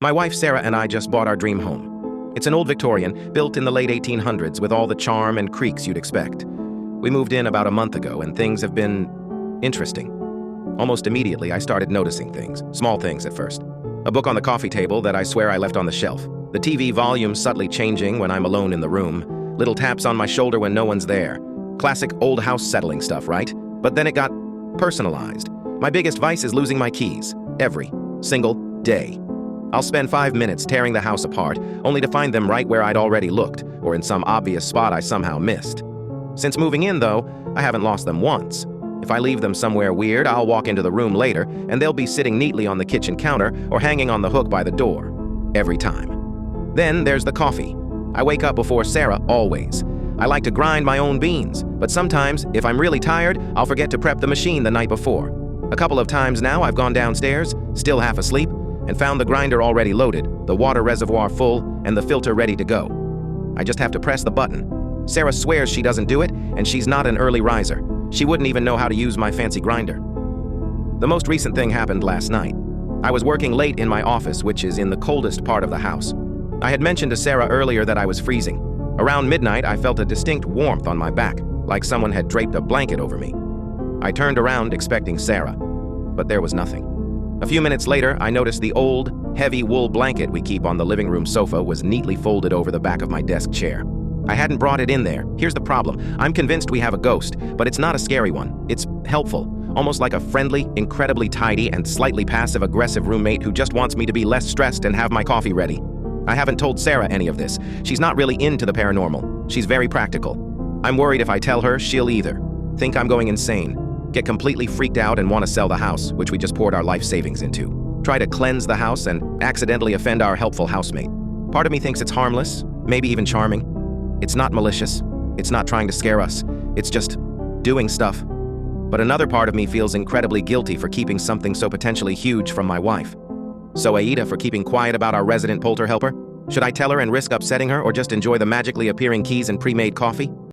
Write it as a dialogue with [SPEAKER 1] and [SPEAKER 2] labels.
[SPEAKER 1] My wife Sarah and I just bought our dream home. It's an old Victorian, built in the late 1800s with all the charm and creaks you'd expect. We moved in about a month ago and things have been interesting. Almost immediately, I started noticing things, small things at first. A book on the coffee table that I swear I left on the shelf. The TV volume subtly changing when I'm alone in the room. Little taps on my shoulder when no one's there. Classic old house settling stuff, right? But then it got personalized. My biggest vice is losing my keys. Every single day. I'll spend 5 minutes tearing the house apart, only to find them right where I'd already looked, or in some obvious spot I somehow missed. Since moving in, though, I haven't lost them once. If I leave them somewhere weird, I'll walk into the room later, and they'll be sitting neatly on the kitchen counter or hanging on the hook by the door. Every time. Then there's the coffee. I wake up before Sarah, always. I like to grind my own beans, but sometimes, if I'm really tired, I'll forget to prep the machine the night before. A couple of times now, I've gone downstairs, still half asleep, and found the grinder already loaded, the water reservoir full, and the filter ready to go. I just have to press the button. Sarah swears she doesn't do it, and she's not an early riser. She wouldn't even know how to use my fancy grinder. The most recent thing happened last night. I was working late in my office, which is in the coldest part of the house. I had mentioned to Sarah earlier that I was freezing. Around midnight, I felt a distinct warmth on my back, like someone had draped a blanket over me. I turned around expecting Sarah, but there was nothing. A few minutes later, I noticed the old, heavy wool blanket we keep on the living room sofa was neatly folded over the back of my desk chair. I hadn't brought it in there. Here's the problem. I'm convinced we have a ghost, but it's not a scary one. It's helpful, almost like a friendly, incredibly tidy, and slightly passive-aggressive roommate who just wants me to be less stressed and have my coffee ready. I haven't told Sarah any of this. She's not really into the paranormal. She's very practical. I'm worried if I tell her, she'll either think I'm going insane, get completely freaked out and want to sell the house, which we just poured our life savings into, try to cleanse the house and accidentally offend our helpful housemate. Part of me thinks it's harmless, maybe even charming. It's not malicious. It's not trying to scare us. It's just doing stuff. But another part of me feels incredibly guilty for keeping something so potentially huge from my wife. So Aida for keeping quiet about our resident polter helper? Should I tell her and risk upsetting her or just enjoy the magically appearing keys and pre-made coffee?